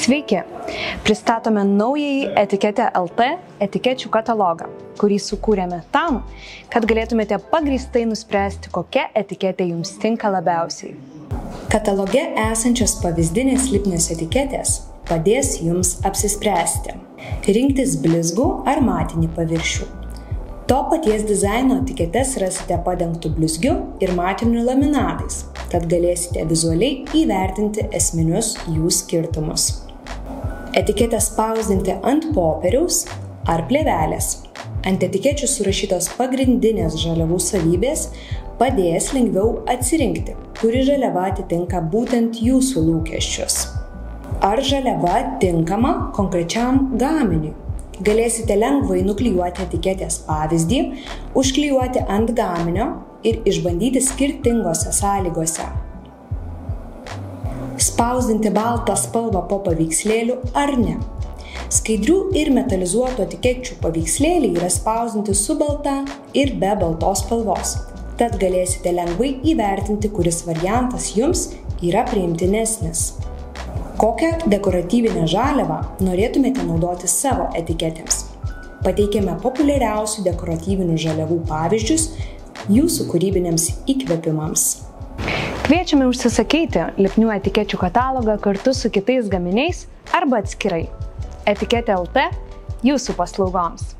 Sveiki! Pristatome naująjį Etiketė LT etikečių katalogą, kurį sukūrėme tam, kad galėtumėte pagrįstai nuspręsti, kokia etiketė jums tinka labiausiai. Kataloge esančios pavyzdinės lipnios etiketės padės jums apsispręsti, rinktis blizgų ar matinį paviršių. To paties dizaino etiketes rasite padengtų blizgiu ir matiniu laminatais, tad galėsite vizualiai įvertinti esminius jų skirtumus. Etiketės spausdinti ant popieriaus ar plėvelės. Ant etikečių surašytos pagrindinės žaliavų savybės padės lengviau atsirinkti, kuri žaliava atitinka būtent jūsų lūkesčius. Ar žaliava tinkama konkrečiam gaminiui? Galėsite lengvai nuklijuoti etiketės pavyzdį, užklijuoti ant gaminio ir išbandyti skirtingose sąlygose. Spausdinti baltą spalvą po paveikslėliu ar ne. Skaidrių ir metalizuotų etikečių paveikslėliai yra spausdinti su balta ir be baltos spalvos, tad galėsite lengvai įvertinti, kuris variantas jums yra priimtinesnis. Kokią dekoratyvinę žaliavą norėtumėte naudoti savo etiketėms? Pateikiame populiariausių dekoratyvinių žaliavų pavyzdžius jūsų kūrybiniams įkvėpimams. Kviečiame užsisakyti lipnių etikečių katalogą kartu su kitais gaminiais arba atskirai. Etiketė LT jūsų paslaugoms.